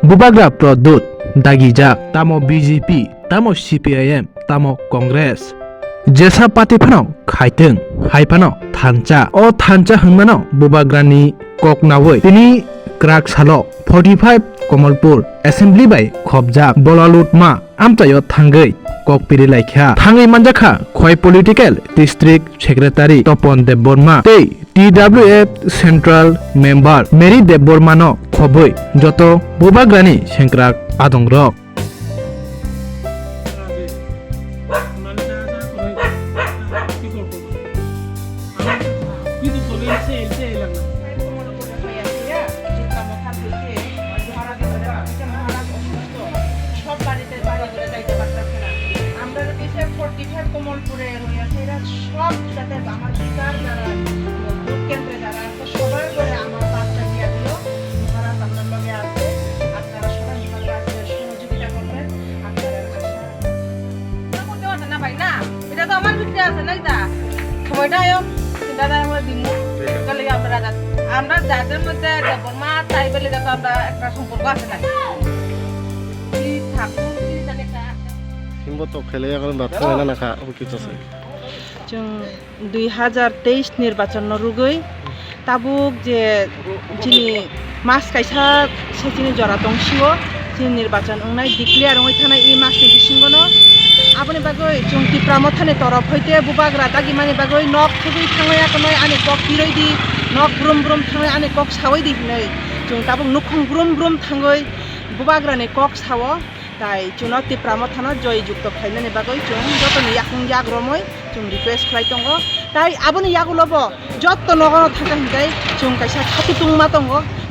Bubagra Produt Dagijak Tamo BJP Tamo CPIM Tamo Congress Jesa Party Pano Khaiteng Haipano Thancha O Thancha Hangmano Bubagrani Koknawoi Tini Krak Salo 45 Komalpur Assembly by Khobjak Bolalutma Amtayo Thangai Kokpiri Laikha Thangai Manjakha Khoi Political District Secretary Topon Debborma Tei TWF Central Member Mary Debborma no Khoboi Joto Bubagrani Senkrak Adongrok কমলপুরে রয়েছে এরা সব যাতে আমার শিকার যারা vote কেন্দ্রে যারা আছে সবার করে আমার বাচ্চা দিয়া দিল তারা আপনার লগে আছে আপনারা সবাই আমার কাছে সহযোগিতা করবেন আপনারা মধ্যে আছে না ভাই না এটা তো আমার ভিতরে আছে না এটা সময়টা হোক দাদা আমরা দিমু কালে আপনারা আমরা যাদের মধ্যে বর্মা তাই বলে দেখো আমরা একটা সম্পর্ক আছে না কি ঠাকুর কি জানে একটা Simboto খেলে এখন বাচ্চা না না খা কি আছে जों 2023 নির্বাচন রুগৈ তাবুক যে যিনি মাস কাইসা সেচিনি জরা দংসিও যিনি নির্বাচন ওনাই ডিক্লেয়ার ওই থানা এই মাসনি বিসিঙ্গনো আপনি বাগৈ जों টিপ্রামো থানে তরফ হইতে বুবাগ্রা দাগি মানে বাগৈ নক থুগৈ থাঙৈ আকনৈ আনে কক কিরৈ দি নক ব্রুম ব্রুম থাঙৈ আনে কক সাवै দি नै जों তাবুক নুখং ব্রুম ব্রুম থাঙৈ বুবাগ্রানি কক সাवो তাই চুনো টিপ্রামো থানা জয়যুক্ত খাইনানি বাগৈ जों যতনি ইয়াকুং ইয়াগ্রমৈ जों रिक्वेस्ट खालाय दङ ताई आबोनि यागुलबो जत्त नगनो थांगा हिंगाय जों कायसा खातु तुंमा दङ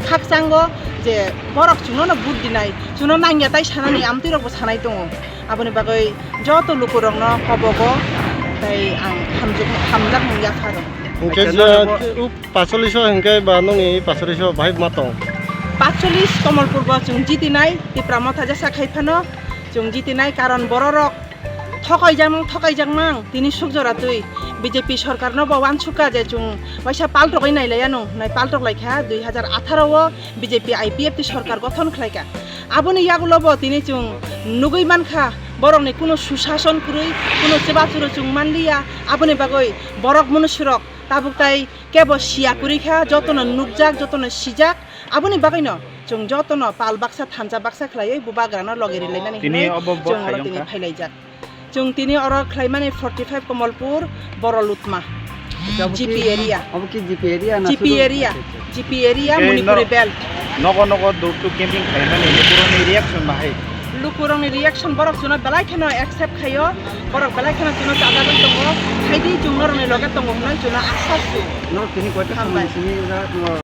खाकसांगो जे बरक जुनो न बुद दिनाय जुनो नांगिया ताई सानानि आमतिरबो सानाय दङ आबोनि बागै जत्त लुकुरंनो कबगो ताई आं हामजाक मुया खारो इनके जे उ 45 हिंके बा नंनि 45 भाइ मातं 45 कमलपुरबो जों जितिनाय टिप्रामो थाजा खायफानो जों जितिनाय कारण बररक थकाइजांमां दिनै सुखजरातै बिजेपि सरकारनो बावान सुका जे जों वाइसा पाल्टकै नायलायानो नाय पाल्टक लायखा 2018 आव बिजेपि आईपीएफ ति सरकार गठन खालायका आबोनि यागुलबो दिनै जों नुगै मानखा बरकनि कुनो सुशासन कुरै कुनो सेबाचुरो जों मानलिया आबोनि बागै बरक मनुष्यरक ताबुकताय केबो सिया कुरैखा जतन नुकजाक जतन सिजाक आबोनि बागैनो जों जतन पाल बाक्सा थानजा बाक्सा खालायै बुबाग्रानो लगेरि लायनानै जों फायलायजाक जों तिनी अर खलायमाने 45 कमलपुर बरलुतमा जीपी एरिया अब की जीपी एरिया ना जीपी एरिया मणिपुरी बेल्ट नगो दूर टू कैंपिंग खलायमाने लुकुरंनि रिएक्शन बाहाय लुकुरंनि रिएक्शन बरक जुना बेलायखनो एक्सेप्ट खायो बरक बेलायखनो जुना जागागोन दङ खायदि जुंनरनि लगे दङ होनना जुना आसासु न तिनी कयटा खामानि